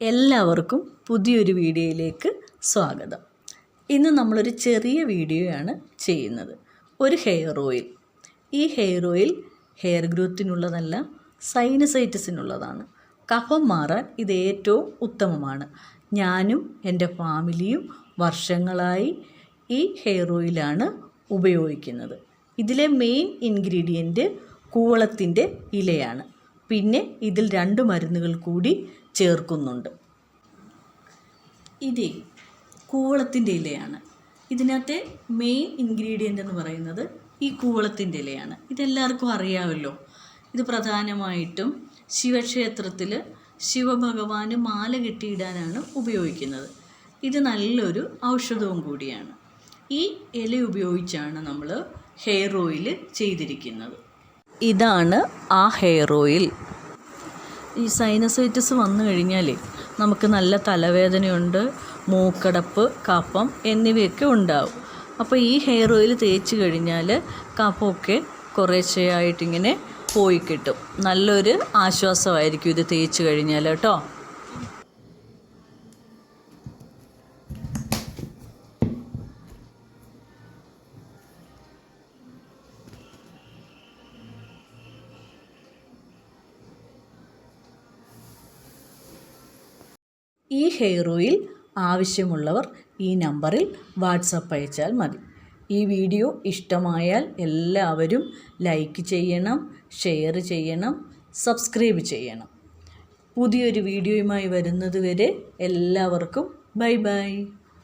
എല്ലാവർക്കും പുതിയൊരു വീഡിയോയിലേക്ക് സ്വാഗതം. ഇന്ന് നമ്മളൊരു ചെറിയ വീഡിയോയാണ് ചെയ്യുന്നത്. ഒരു ഹെയർ ഓയിൽ. ഈ ഹെയർ ഓയിൽ ഹെയർ ഗ്രോത്തിനുള്ളതല്ല, സൈനസൈറ്റിസിനുള്ളതാണ്. കഫം മാറാൻ ഇത് ഏറ്റവും ഉത്തമമാണ്. ഞാനും എൻ്റെ ഫാമിലിയും വർഷങ്ങളായി ഈ ഹെയർ ഓയിലാണ് ഉപയോഗിക്കുന്നത്. ഇതിലെ മെയിൻ ഇൻഗ്രീഡിയൻറ്റ് കൂവളത്തിൻ്റെ ഇലയാണ്. പിന്നെ ഇതിൽ 2 മരുന്നുകൾ കൂടി ചേർക്കുന്നുണ്ട്. ഇത് കൂവളത്തിൻ്റെ ഇലയാണ്. ഇതിനകത്തെ മെയിൻ ഇൻഗ്രീഡിയൻ്റ് എന്ന് പറയുന്നത് ഈ കൂവളത്തിൻ്റെ ഇലയാണ്. ഇതെല്ലാവർക്കും അറിയാമല്ലോ. ഇത് പ്രധാനമായിട്ടും ശിവക്ഷേത്രത്തിൽ ശിവഭഗവാന് മാല കെട്ടിയിടാനാണ് ഉപയോഗിക്കുന്നത്. ഇത് നല്ലൊരു ഔഷധവും കൂടിയാണ്. ഈ ഇല ഉപയോഗിച്ചാണ് നമ്മൾ ഹെയർ ഓയിൽ ചെയ്തിരിക്കുന്നത്. ഇതാണ് ആ ഹെയർ ഓയിൽ. ഈ സൈനസൈറ്റിസ് വന്നു കഴിഞ്ഞാൽ നമുക്ക് നല്ല തലവേദനയുണ്ട്, മൂക്കടപ്പ്, കഫം എന്നിവയൊക്കെ ഉണ്ടാവും. അപ്പോൾ ഈ ഹെയർ ഓയിൽ തേച്ച് കഴിഞ്ഞാൽ കഫമൊക്കെ കുറേശ്ശെയായിട്ടിങ്ങനെ പോയി കിട്ടും. നല്ലൊരു ആശ്വാസമായിരിക്കും ഇത് തേച്ച് കഴിഞ്ഞാൽ കേട്ടോ. ഈ ഹെയർ ഓയിൽ ആവശ്യമുള്ളവർ ഈ നമ്പറിൽ വാട്സപ്പ് അയച്ചാൽ മതി. ഈ വീഡിയോ ഇഷ്ടമായാൽ എല്ലാവരും ലൈക്ക് ചെയ്യണം, ഷെയർ ചെയ്യണം, സബ്സ്ക്രൈബ് ചെയ്യണം. പുതിയൊരു വീഡിയോയുമായി വരുന്നത് വരെ എല്ലാവർക്കും ബൈ ബൈ.